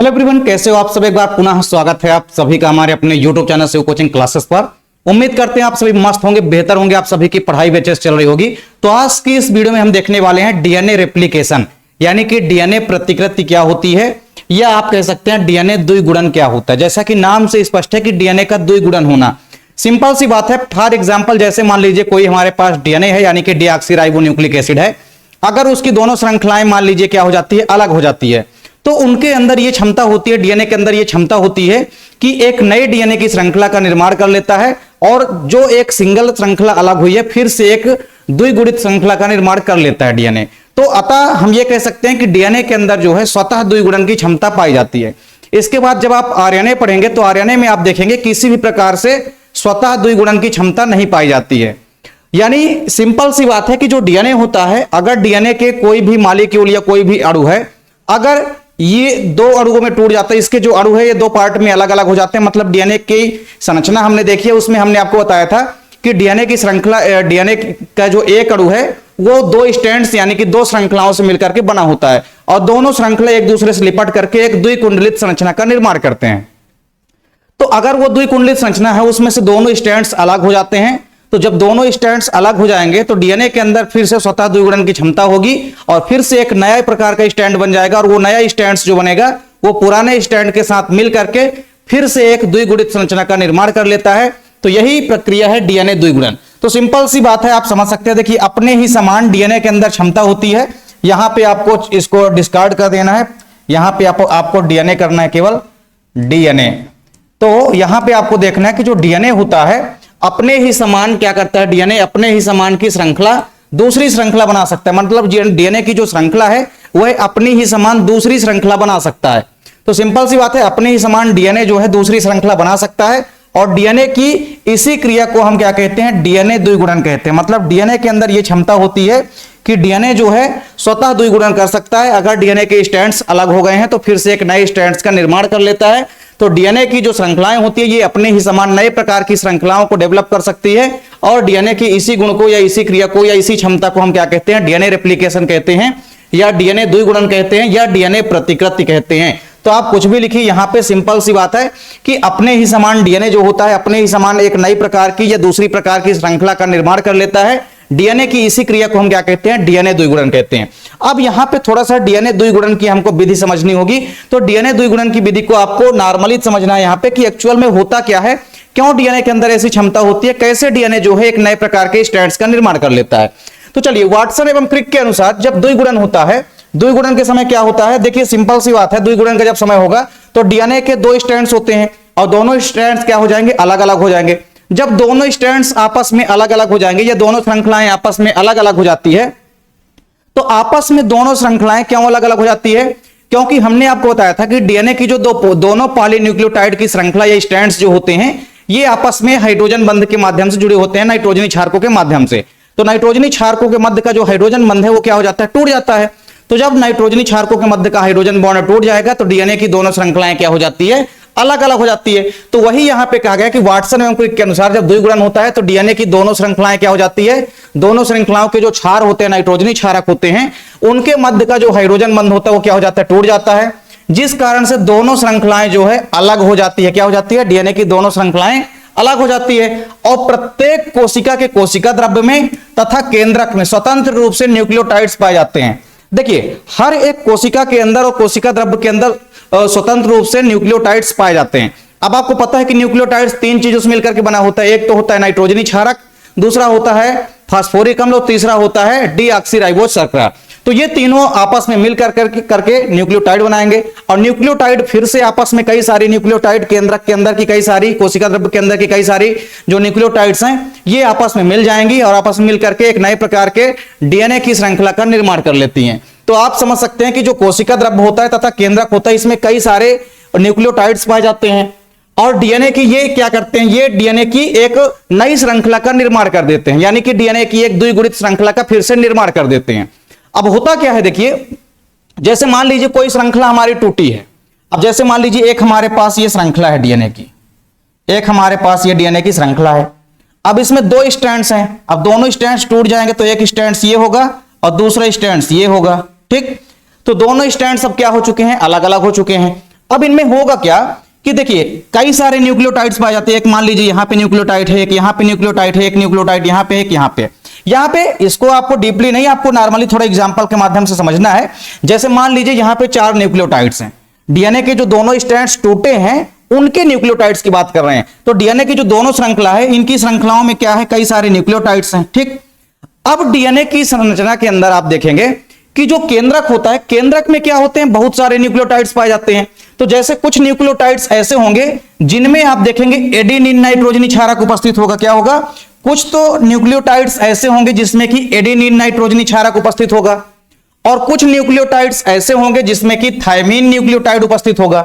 Hello everyone, कैसे हो आप सब। एक बार पुनः स्वागत है आप सभी का हमारे अपने YouTube channel Shiv coaching classes पर। उम्मीद करते हैं आप सभी मस्त होंगे, बेहतर होंगे, आप सभी की पढ़ाई बेचैस चल रही होगी। तो आज की इस वीडियो में हम देखने वाले हैं डीएनए रेप्लिकेशन, यानी कि डीएनए प्रतिकृति क्या होती है, या आप कह सकते हैं डीएनए द्विगुणन क्या होता है। जैसा कि नाम से स्पष्ट है कि डीएनए का द्विगुणन होना, सिंपल सी बात है। फॉर एग्जाम्पल, जैसे मान लीजिए कोई हमारे पास डीएनए है, यानी कि डीऑक्सीराइबोन्यूक्लिक एसिड है। अगर उसकी दोनों श्रृंखलाएं मान लीजिए क्या हो जाती है, अलग हो जाती है, तो उनके अंदर ये क्षमता होती है, डीएनए के अंदर ये क्षमता होती है कि एक नए डीएनए की श्रृंखला का निर्माण कर लेता है, और जो एक सिंगल श्रृंखला अलग हुई है फिर से एक द्विगुणित श्रृंखला का निर्माण कर लेता है डीएनए। तो अतः हम ये कह सकते हैं कि डीएनए के अंदर जो है स्वतः द्विगुणन की क्षमता पाई जाती है। इसके बाद जब आप आरएनए पढ़ेंगे तो आरएनए में आप देखेंगे किसी भी प्रकार से स्वतः द्विगुणन की क्षमता नहीं पाई जाती है। यानी सिंपल सी बात है कि जो डीएनए होता है, अगर डीएनए के कोई भी मॉलिक्यूल या कोई भी अणु है, अगर ये दो अणुओं में टूट जाता है, इसके जो अणु है ये दो पार्ट में अलग अलग हो जाते हैं। मतलब डीएनए की संरचना हमने देखी है, उसमें हमने आपको बताया था कि डीएनए की श्रृंखला, डीएनए का जो एक अणु है वो दो स्ट्रैंड्स यानी कि दो श्रृंखलाओं से मिलकर के बना होता है, और दोनों श्रृंखला एक दूसरे से लिपट करके एक द्विकुंडलित संरचना का निर्माण करते हैं। तो अगर वो द्विकुंडलित संरचना है, उसमें से दोनों स्ट्रैंड्स अलग हो जाते हैं, तो जब दोनों स्ट्रैंड्स अलग हो जाएंगे तो डीएनए के अंदर फिर से स्वतः द्विगुणन की क्षमता होगी, और फिर से एक नया प्रकार का स्ट्रैंड बन जाएगा, और वो नया स्ट्रैंड्स जो बनेगा वो पुराने स्ट्रैंड के साथ मिल करके फिर से एक द्विगुणित संरचना का निर्माण कर लेता है। तो यही प्रक्रिया है डीएनए द्विगुणन। तो सिंपल सी बात है, आप समझ सकते हैं। देखिए, अपने ही समान डीएनए के अंदर क्षमता होती है। यहां पे आपको इसको डिस्कार्ड कर देना है, यहां पे आपको डीएनए करना है, केवल डीएनए। तो यहां पे आपको देखना है कि जो डीएनए होता है अपने ही समान क्या करता है, डीएनए अपने ही समान की श्रृंखला दूसरी श्रृंखला बना सकता है। मतलब डीएनए की जो श्रृंखला है वह अपनी ही समान दूसरी श्रृंखला बना सकता है। तो सिंपल सी बात है, अपने ही समान डीएनए जो है दूसरी श्रृंखला बना सकता है, और डीएनए की इसी क्रिया को हम क्या कहते हैं, डीएनए द्विगुणन कहते हैं। मतलब डीएनए के अंदर यह क्षमता होती है कि डीएनए जो है स्वतः द्विगुणन कर सकता है। अगर डीएनए के स्ट्रैंड्स अलग हो गए हैं तो फिर से एक नए स्ट्रैंड्स का निर्माण कर लेता है। तो डीएनए की जो श्रृंखलाएं होती है ये अपने ही समान नए प्रकार की श्रृंखलाओं को डेवलप कर सकती है, और डीएनए की इसी गुण को या इसी क्रिया को या इसी क्षमता को हम क्या कहते हैं, डीएनए रेप्लिकेशन कहते हैं, या डीएनए द्विगुणन कहते हैं, या डीएनए प्रतिकृति कहते हैं। तो आप कुछ भी लिखिए, यहां पे सिंपल सी बात है कि अपने ही समान डीएनए जो होता है अपने ही समान एक नई प्रकार की या दूसरी प्रकार की श्रृंखला का निर्माण कर लेता है। डीएनए की इसी क्रिया को हम क्या कहते हैं, डीएनए द्विगुणन कहते हैं। अब यहां पे थोड़ा सा डीएनए द्विगुणन की हमको विधि समझनी होगी। तो डीएनए द्विगुणन की विधि को आपको नॉर्मली समझना है यहां पे कि एक्चुअल में होता क्या है, क्यों डीएनए के अंदर ऐसी क्षमता होती है, कैसे डीएनए जो है एक नए प्रकार के स्ट्रैंड्स का निर्माण कर लेता है। तो चलिए, वाटसन एवं क्रिक के अनुसार जब द्विगुणन होता है, द्विगुणन के समय क्या होता है, देखिए सिंपल सी बात है, द्विगुणन का जब समय होगा तो डीएनए के दो स्ट्रैंड्स होते हैं, और दोनों स्ट्रैंड्स क्या हो जाएंगे, अलग अलग हो जाएंगे। जब दोनों स्ट्रैंड्स आपस में अलग अलग हो जाएंगे, या दोनों श्रृंखलाएं आपस में अलग अलग हो जाती है, तो आपस में दोनों श्रृंखलाएं क्यों अलग अलग हो जाती है, क्योंकि हमने आपको बताया था कि डीएनए की जो दोनों पॉलीन्यूक्लियोटाइड की श्रृंखला या स्ट्रैंड्स जो होते हैं ये आपस में हाइड्रोजन बंध के माध्यम से जुड़े होते हैं, नाइट्रोजनी क्षारकों के माध्यम से। तो नाइट्रोजनी क्षारकों के मध्य का जो हाइड्रोजन बंध है वो क्या हो जाता है, टूट जाता है। तो जब नाइट्रोजनी क्षारकों के मध्य का हाइड्रोजन बॉन्ड टूट जाएगा तो डीएनए की दोनों श्रृंखलाएं क्या हो जाती है, अलग अलग हो जाती है। तो वही यहां पे कहा गया कि वाटसन एवं क्रिक के अनुसार जब द्विगुणन होता है तो डीएनए की दोनों श्रृंखलाएं क्या हो जाती है, दोनों श्रृंखलाओं के जो क्षार होते हैं, नाइट्रोजनी क्षारक होते हैं, उनके मध्य का जो हाइड्रोजन बंध होता है वो क्या हो जाता है, टूट जाता है, जिस कारण से दोनों श्रृंखलाएं जो है अलग हो जाती है। क्या हो जाती है, डीएनए की दोनों श्रृंखलाएं अलग हो जाती है। और प्रत्येक कोशिका के कोशिका द्रव्य में तथा केंद्रक में स्वतंत्र रूप से न्यूक्लियोटाइड्स पाए जाते हैं। देखिए, हर एक कोशिका के अंदर और कोशिका द्रव्य के अंदर स्वतंत्र रूप से न्यूक्लियोटाइड्स पाए जाते हैं। अब आपको पता है कि न्यूक्लियोटाइड्स तीन चीजों से मिलकर के बना होता है। एक तो होता है नाइट्रोजनी क्षारक, दूसरा होता है फास्फोरिक अम्ल, और तीसरा होता है डीऑक्सीराइबोज शर्करा। तो ये तीनों आपस में मिलकर करके न्यूक्लियोटाइड बनाएंगे, और न्यूक्लियोटाइड फिर से आपस में कई सारी न्यूक्लियोटाइड केंद्रक के अंदर की कई सारी कोशिका द्रव्य के अंदर की कई सारी जो न्यूक्लियोटाइड्स हैं ये आपस में मिल जाएंगी, और आपस में मिलकर के एक नए प्रकार के डीएनए की श्रृंखला का निर्माण कर लेती हैं। तो आप समझ सकते हैं कि जो कोशिका द्रव्य होता है तथा केंद्रक होता है इसमें कई सारे न्यूक्लियोटाइड्स पाए जाते हैं, और डीएनए की ये क्या करते हैं, ये डीएनए की एक नई श्रृंखला का निर्माण कर देते हैं, यानी कि डीएनए की एक द्विगुणित श्रृंखला का फिर से निर्माण कर देते हैं। अब होता क्या है, देखिए, जैसे मान लीजिए कोई श्रृंखला हमारी टूटी है। अब जैसे मान लीजिए एक हमारे पास ये श्रृंखला है डीएनए की, एक हमारे पास ये डीएनए की श्रृंखला है। अब इसमें दो स्ट्रैंड्स हैं, अब दोनों स्ट्रैंड्स टूट जाएंगे तो एक स्ट्रैंड्स ये होगा और दूसरा स्ट्रैंड्स ये होगा, ठीक। तो दोनों स्ट्रैंड्स अब क्या हो चुके हैं, अलग अलग हो चुके हैं। अब इनमें होगा क्या कि देखिए कई सारे न्यूक्लियोटाइड्स पाए जाते हैं। एक मान लीजिए यहाँ पे न्यूक्लियोटाइड है, एक यहाँ पे न्यूक्लियोटाइड है, एक न्यूक्लियोटाइड यहाँ पे, एक यहाँ पे। यहाँ पे इसको आपको डीपली नहीं, आपको नॉर्मली थोड़ा एग्जांपल के माध्यम से समझना है। जैसे मान लीजिए यहाँ पे 4 न्यूक्लियोटाइड्स हैं, डीएनए के जो दोनों स्ट्रैंड्स टूटे हैं उनके न्यूक्लियोटाइड्स की बात कर रहे हैं। तो डीएनए की जो दोनों श्रृंखला है, इनकी श्रृंखलाओं में क्या है, कई सारे न्यूक्लियोटाइड्स हैं, ठीक। अब डीएनए की संरचना के अंदर आप देखेंगे कि जो केंद्रक होता है, केंद्रक में क्या होते हैं, बहुत सारे न्यूक्लियोटाइड्स पाए जाते हैं। तो जैसे कुछ न्यूक्लियोटाइड्स ऐसे होंगे जिनमें आप देखेंगे एडेनिन नाइट्रोजनी क्षारक उपस्थित होगा। क्या होगा, कुछ तो न्यूक्लियोटाइड्स ऐसे होंगे जिसमें कि एडेनिन नाइट्रोजनी क्षारक उपस्थित होगा, और कुछ न्यूक्लियोटाइड्स ऐसे होंगे जिसमें कि थायमीन न्यूक्लियोटाइड उपस्थित होगा।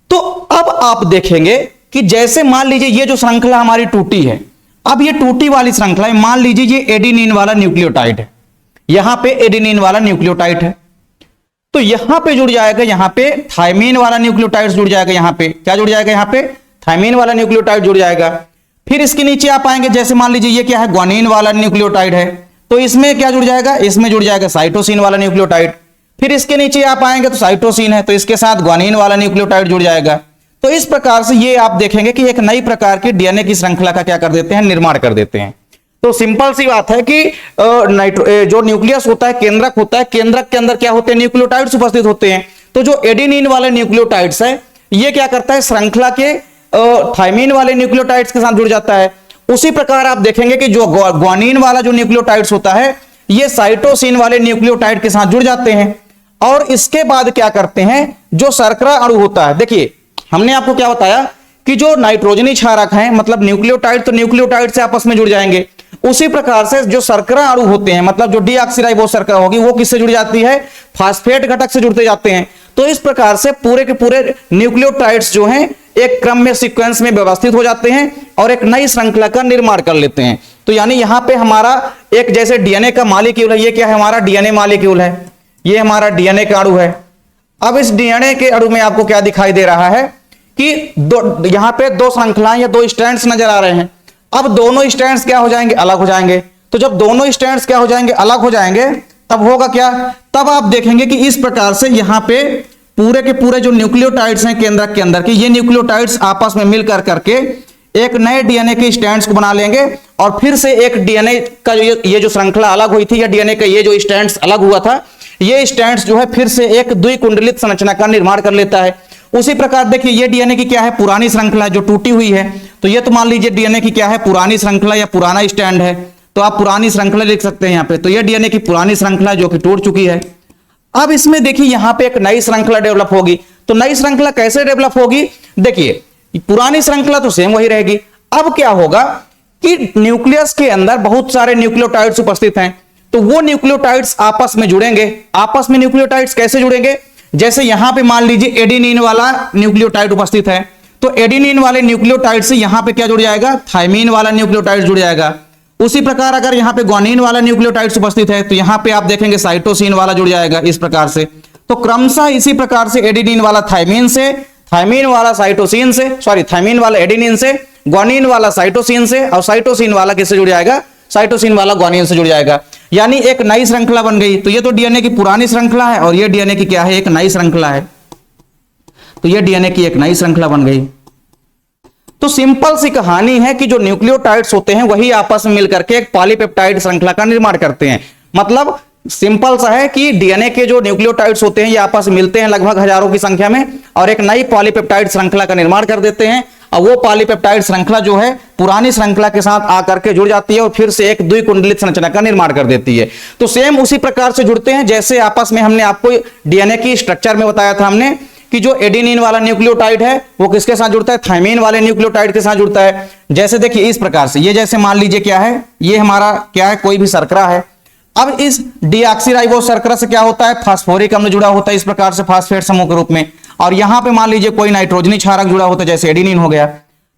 तो अब आप देखेंगे कि जैसे मान लीजिए ये जो श्रृंखला हमारी टूटी है, अब ये टूटी वाली श्रृंखला है, मान लीजिए ये एडेनिन वाला न्यूक्लियोटाइड है, यहां पे एडेनिन वाला न्यूक्लियोटाइड है, तो यहां पे जुड़ जाएगा, यहां पे थायमीन वाला न्यूक्लियोटाइड जुड़ जाएगा, यहां पे क्या जुड़ जाएगा, यहां पे थायमीन वाला न्यूक्लियोटाइड जुड़ जाएगा। फिर इसके नीचे आप आएंगे, जैसे मान लीजिए ये क्या है, ग्वानिन वाला न्यूक्लियोटाइड है, तो इसमें क्या जुड़ जाएगा, इसमें जुड़ जाएगा साइटोसिन वाला न्यूक्लियोटाइड। फिर इसके नीचे आप आएंगे तो साइटोसिन है, तो इसके साथ ग्वानिन वाला न्यूक्लियोटाइड जुड़ जाएगा। तो इस प्रकार से ये आप देखेंगे कि एक नई प्रकार की डीएनए की श्रृंखला का क्या कर देते हैं, निर्माण कर देते हैं। तो सिंपल सी बात है कि जो न्यूक्लियस होता है, केंद्रक होता है, केंद्रक के अंदर क्या होते हैं, न्यूक्लियोटाइड्स उपस्थित होते हैं। तो जो एडेनिन वाले न्यूक्लियोटाइड्स है, ये क्या करता है, श्रृंखला के थायमीन वाले न्यूक्लियोटाइड्स के साथ जुड़ जाता है। उसी प्रकार आप देखेंगे कि जो ग्वानिन वाला जो न्यूक्लियोटाइड्स होता है, ये साइटोसिन वाले न्यूक्लियोटाइड के साथ जुड़ जाते हैं। और इसके बाद क्या करते हैं, जो शर्करा अणु होता है, देखिए हमने आपको क्या बताया कि जो नाइट्रोजनी क्षारक हैं, मतलब न्यूक्लियोटाइड, तो न्यूक्लियोटाइड से आपस में जुड़ जाएंगे। उसी प्रकार से जो शर्करा अणु होते हैं, मतलब जो डीऑक्सीराइबोस शर्करा होगी, वो किससे जुड़ जाती है, फास्फेट घटक से जुड़ते जाते हैं। तो इस प्रकार से पूरे के पूरे न्यूक्लियोटाइड्स जो हैं एक क्रम में, सीक्वेंस में व्यवस्थित हो जाते हैं और एक नई श्रृंखला का निर्माण कर लेते हैं। तो यानी यहां पे हमारा एक जैसे डीएनए का मॉलिक्यूल है, ये क्या है, हमारा डीएनए मॉलिक्यूल है, ये हमारा डीएनए का अणु है। अब इस डीएनए के अणु में आपको क्या दिखाई दे रहा है कि यहां पे 2 श्रृंखलाएं या 2 स्ट्रैंड्स नजर आ रहे हैं। अब दोनों स्ट्रैंड्स क्या हो जाएंगे, अलग हो जाएंगे। तो जब दोनों स्ट्रैंड्स क्या हो जाएंगे, अलग हो जाएंगे, तब होगा क्या, तब आप देखेंगे कि इस प्रकार से यहां पे पूरे के पूरे जो न्यूक्लियोटाइड्स हैं केंद्रक के अंदर के, ये न्यूक्लियोटाइड्स आपस में मिलकर करके एक नए डीएनए के स्ट्रैंड्स को बना लेंगे, और फिर से एक डीएनए का ये जो श्रृंखला अलग हुई थी, या डीएनए का ये जो स्ट्रैंड्स अलग हुआ था, ये स्ट्रैंड्स जो है फिर से एक द्विकुंडलित संरचना का निर्माण कर लेता है। उसी प्रकार देखिए ये डीएनए की क्या है, पुरानी श्रृंखला जो टूटी हुई है। तो ये तो मान लीजिए डीएनए की क्या है, पुरानी श्रृंखला या पुराना स्ट्रैंड है, तो आप पुरानी श्रृंखला लिख सकते हैं यहाँ पे। तो ये डीएनए की पुरानी श्रृंखला जो कि टूट चुकी है। अब इसमें देखिए यहाँ पे एक नई श्रृंखला डेवलप होगी। तो नई श्रृंखला कैसे डेवलप होगी, देखिए पुरानी श्रृंखला तो सेम वही रहेगी। अब क्या होगा कि न्यूक्लियस के अंदर बहुत सारे न्यूक्लियोटाइड्स उपस्थित हैं, तो वो न्यूक्लियोटाइड्स आपस में जुड़ेंगे। आपस में न्यूक्लियोटाइड्स कैसे जुड़ेंगे, जैसे यहां पे मान लीजिए एडेनिन वाला न्यूक्लियोटाइड उपस्थित है, तो एडेनिन वाले न्यूक्लियोटाइड से यहां पे क्या जुड़ जाएगा, थायमीन वाला न्यूक्लियोटाइड जुड़ जाएगा। उसी प्रकार अगर यहां पे ग्वानिन वाला न्यूक्लियोटाइड उपस्थिथ है, तो यहां पे आप देखेंगे साइटोसिन वाला जुड़ जाएगा। इस प्रकार से तो क्रमशः इसी प्रकार से एडेनिन वाला थायमीन से, थायमीन वाला साइटोसिन से, सॉरी थायमीन वाला एडेनिन से, ग्वानिन वाला साइटोसिन से, और साइटोसिन वाला किससे जुड़ जाएगा, साइटोसिन वाला ग्वानिन से जुड़ जाएगा। यानी एक नई श्रृंखला बन गई। तो ये तो डीएनए की पुरानी श्रृंखला है, और ये डीएनए की क्या है, एक नई श्रृंखला है। तो ये डीएनए की एक नई श्रृंखला बन गई। तो सिंपल सी कहानी है कि जो न्यूक्लियोटाइड्स होते हैं वही आपस में मिलकर के एक पॉलीपेप्टाइड श्रृंखला का निर्माण करते हैं। मतलब सिंपल सा है कि डीएनए के जो न्यूक्लियोटाइड्स होते हैं ये आपस में मिलते हैं लगभग हजारों की संख्या में, और एक नई पॉलीपेप्टाइड श्रृंखला का निर्माण कर देते हैं। और वो पॉलीपेप्टाइड श्रृंखला जो है पुरानी श्रृंखला के साथ आकर के जुड़ जाती है और फिर से एक द्विकुंडलित संरचना का निर्माण कर देती है। तो सेम उसी प्रकार से जुड़ते हैं जैसे आपस में हमने आपको डीएनए की स्ट्रक्चर में बताया था हमने कि जो एडेनिन वाला न्यूक्लियोटाइड है वो किसके साथ जुड़ता है, थायमीन वाले न्यूक्लियोटाइड के साथ जुड़ता है। जैसे देखिए इस प्रकार से, ये जैसे मान लीजिए क्या है, ये हमारा क्या है, कोई भी शर्करा है। अब इस डीऑक्सीराइबोस शर्करा से क्या होता है, फास्फोरिक अम्ल जुड़ा होता है इस प्रकार से फास्फेट समूह के रूप में, और यहां पे मान लीजिए कोई नाइट्रोजनी क्षारक जुड़ा होता है जैसे एडेनिन हो गया।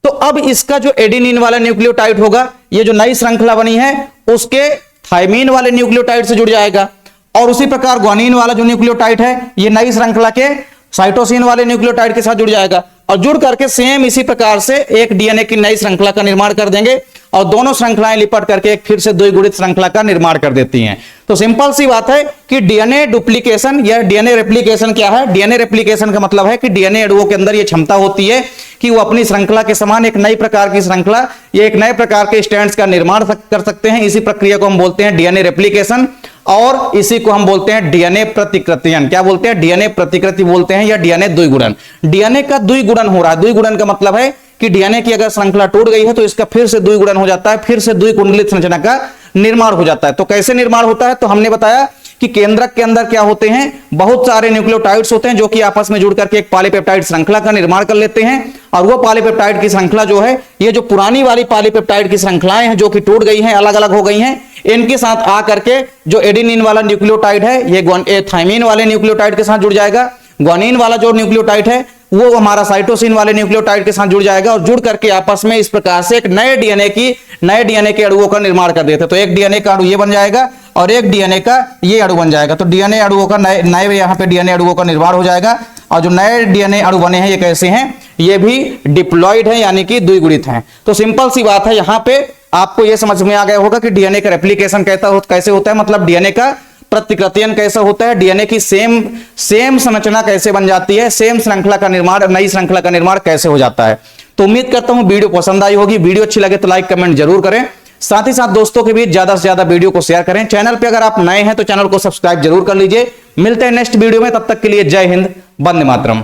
तो अब इसका जो एडेनिन वाला न्यूक्लियोटाइड होगा, ये जो नई श्रृंखला बनी है उसके थायमीन वाले न्यूक्लियोटाइड से जुड़ जाएगा, और उसी प्रकार ग्वानिन वाला जो न्यूक्लियोटाइड है ये नई श्रृंखला के साइटोसिन वाले न्यूक्लियोटाइड के साथ जुड़ जाएगा, और जुड़ करके सेम इसी प्रकार से एक डीएनए की नई श्रृंखला का निर्माण कर देंगे, और दोनों श्रृंखलाएं लिपट करके एक फिर से द्विगुणित श्रृंखला का निर्माण कर देती हैं। तो सिंपल सी बात है कि डीएनए डुप्लीकेशन या डीएनए रेप्लिकेशन क्या है? डीएनए रेप्लिकेशन का मतलब है कि डीएनए अणुओं के अंदर यह क्षमता होती है कि वो अपनी श्रृंखला के समान एक नई प्रकार की श्रृंखला या एक नए प्रकार के स्ट्रैंड्स का निर्माण कर सकते हैं। इसी प्रक्रिया को हम बोलते हैं डीएनए रेप्लिकेशन और इसी को हम बोलते हैं डीएनए प्रतिकृतियन। क्या बोलते हैं? डीएनए प्रतिकृति बोलते हैं या डीएनए द्विगुणन। डीएनए का द्विगुणन हो रहा है। द्विगुणन का मतलब है कि डीएनए की अगर श्रृंखला टूट गई है तो इसका फिर से द्विगुणन हो जाता है, फिर से द्विकुंडलित संरचना का निर्माण हो जाता है। तो कैसे निर्माण होता है? तो हमने बताया कि केंद्रक के अंदर क्या होते हैं, बहुत सारे न्यूक्लियोटाइड्स होते हैं जो कि आपस में जुड़ करके एक पॉलीपेप्टाइड श्रृंखला का निर्माण कर लेते हैं। और वो पॉलीपेप्टाइड की श्रृंखला जो है, ये जो पुरानी वाली पॉलीपेप्टाइड की श्रृंखलाएं हैं जो कि टूट गई हैं, अलग अलग हो गई हैं, इनके साथ आकर के जो एडेनिन वाला न्यूक्लियोटाइड है ये थाइमिन वाले न्यूक्लियोटाइड के साथ जुड़ जाएगा। ग्वानिन वाला जो न्यूक्लियोटाइड है वो हमारा साइटोसिन वाले न्यूक्लियोटाइड के साथ जुड़ जाएगा और जुड़ करके आपस में इस प्रकार से एक नए डीएनए के अणुओं का निर्माण कर देते हैं। तो एक डीएनए का अणु ये बन जाएगा और एक डीएनए का ये अणु बन जाएगा। तो डीएनए अणुओं का नए यहाँ पे डीएनए अणुओं का निर्माण हो जाएगा। और जो नए डीएनए अणु बने हैं ये कैसे हैं? ये भी डिप्लॉइड है यानी कि द्विगुणित हैं। तो सिंपल सी बात है, यहाँ पे आपको ये समझ में आ गया होगा कि डीएनए का रेप्लिकेशन कैसे होता है, मतलब डीएनए का प्रतिकृतियन कैसे होता है, डीएनए की सेम संरचना कैसे बन जाती है, सेम श्रृंखला का निर्माण, नई श्रृंखला का निर्माण कैसे हो जाता है। तो उम्मीद करता हूं वीडियो पसंद आई होगी। वीडियो अच्छी लगे तो लाइक कमेंट जरूर करें, साथ ही साथ दोस्तों के बीच ज्यादा से ज्यादा वीडियो को शेयर करें। चैनल पे अगर आप नए हैं तो चैनल को सब्सक्राइब जरूर कर लीजिए। मिलते हैं नेक्स्ट वीडियो में, तब तक के लिए जय हिंद, वंदे मातरम।